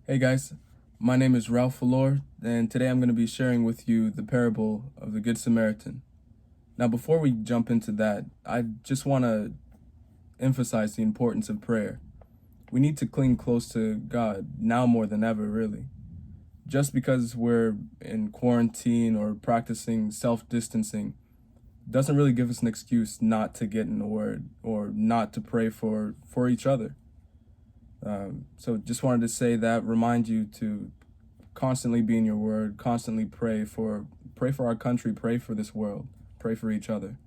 Hey guys, my name is Ralph Valor, and today I'm going to be sharing with you the parable of the Good Samaritan. Now, before we jump into that, I just want to emphasize the importance of prayer. We need to cling close to God now more than ever, really. Just because we're in quarantine or practicing self-distancing doesn't really give us an excuse not to get in the Word or not to pray for each other. So just wanted to say that, remind you to constantly be in your word, constantly pray for our country, pray for this world, pray for each other.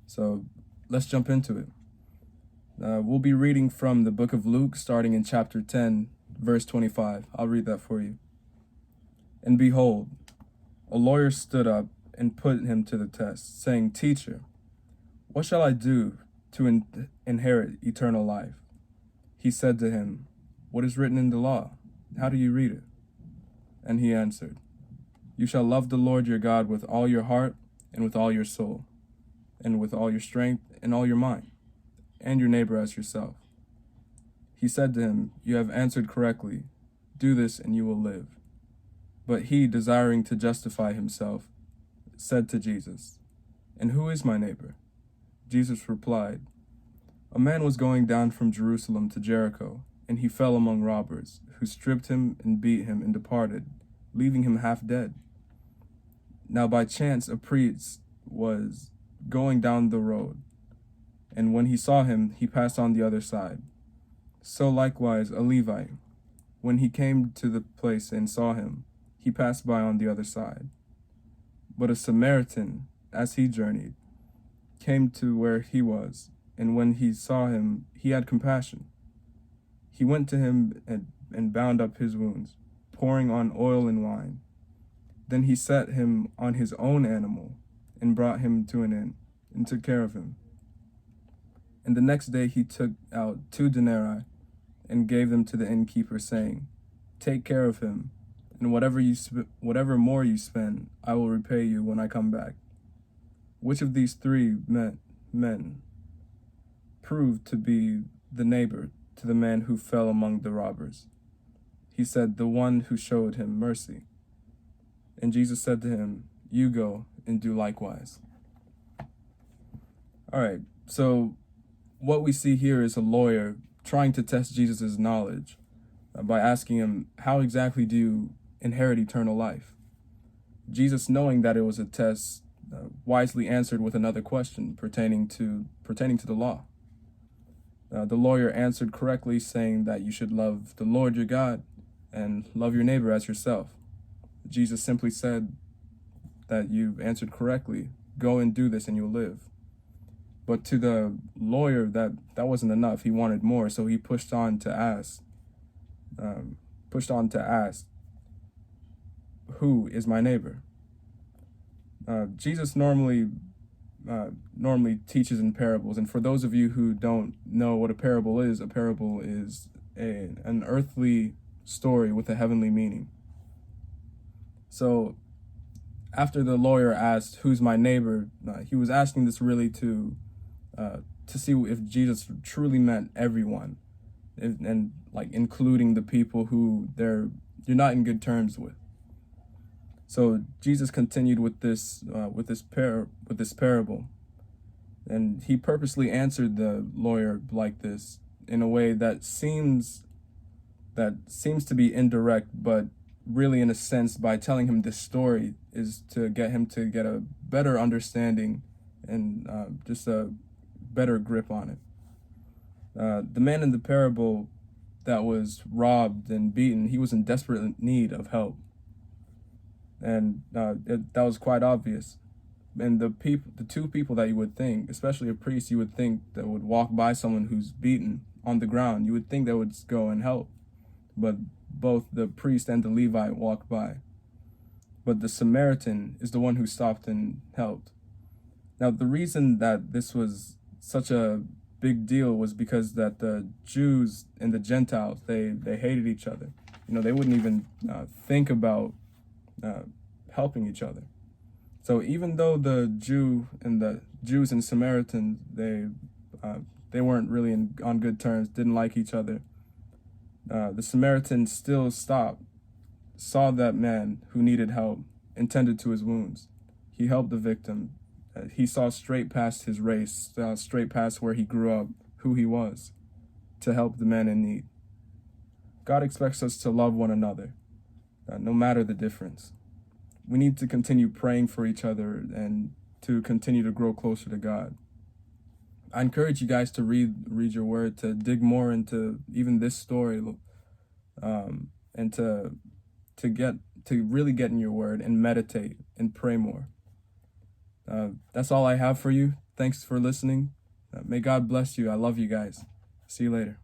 So let's jump into it. We'll be reading from the book of Luke, starting in chapter 10, verse 25. I'll read that for you. And behold, a lawyer stood up and put him to the test, saying, "Teacher, what shall I do to inherit eternal life?" He said to him, "What is written in the law? How do you read it?" And he answered, "You shall love the Lord your God with all your heart and with all your soul, and with all your strength and all your mind, and your neighbor as yourself." He said to him, "You have answered correctly. Do this and you will live." But he, desiring to justify himself, said to Jesus, "And who is my neighbor?" Jesus replied, "A man was going down from Jerusalem to Jericho, and he fell among robbers, who stripped him and beat him and departed, leaving him half dead. Now by chance a priest was going down the road, and when he saw him, he passed on the other side. So likewise a Levite, when he came to the place and saw him, he passed by on the other side. But a Samaritan, as he journeyed, came to where he was, and when he saw him, he had compassion. He went to him and bound up his wounds, pouring on oil and wine. Then he set him on his own animal and brought him to an inn and took care of him. And the next day he took out 2 denarii and gave them to the innkeeper, saying, 'Take care of him, and whatever more you spend, I will repay you when I come back.' Which of these 3 men proved to be the neighbor to the man who fell among the robbers?" He said, "The one who showed him mercy." And Jesus said to him, "You go and do likewise." All right, so what we see here is a lawyer trying to test Jesus' knowledge by asking him, "How exactly do you inherit eternal life?" Jesus, knowing that it was a test, wisely answered with another question pertaining to the law. The lawyer answered correctly, saying that you should love the Lord your God and love your neighbor as yourself. Jesus simply said that you answered correctly. Go and do this and you'll live. But to the lawyer, that wasn't enough. He wanted more, so he pushed on to ask, "Who is my neighbor?" Jesus normally teaches in parables, and for those of you who don't know what a parable is an earthly story with a heavenly meaning. So after the lawyer asked, "Who's my neighbor?" He was asking this really to see if Jesus truly meant everyone, and like including the people who you're not in good terms with. So Jesus continued with this parable, and he purposely answered the lawyer like this in a way that seems to be indirect, but really, in a sense, by telling him this story is to get him to get a better understanding and just a better grip on it. The man in the parable that was robbed and beaten, he was in desperate need of help. And that was quite obvious. And the 2 people that you would think, especially a priest, you would think that would walk by someone who's beaten on the ground, you would think they would go and help. But both the priest and the Levite walked by. But the Samaritan is the one who stopped and helped. Now, the reason that this was such a big deal was because that the Jews and the Gentiles, they hated each other. They wouldn't even think about helping each other. So even though the Jews and Samaritans, they weren't really on good terms, didn't like each other, The Samaritan still stopped, saw that man who needed help, and tended to his wounds. He helped the victim. He saw straight past his race, saw straight past where he grew up, who he was, to help the man in need. God expects us to love one another, no matter the difference. We need to continue praying for each other and to continue to grow closer to God. I encourage you guys to read your word, to dig more into even this story, and to really get in your word and meditate and pray more. That's all I have for you. Thanks for listening. May God bless you. I love you guys. See you later.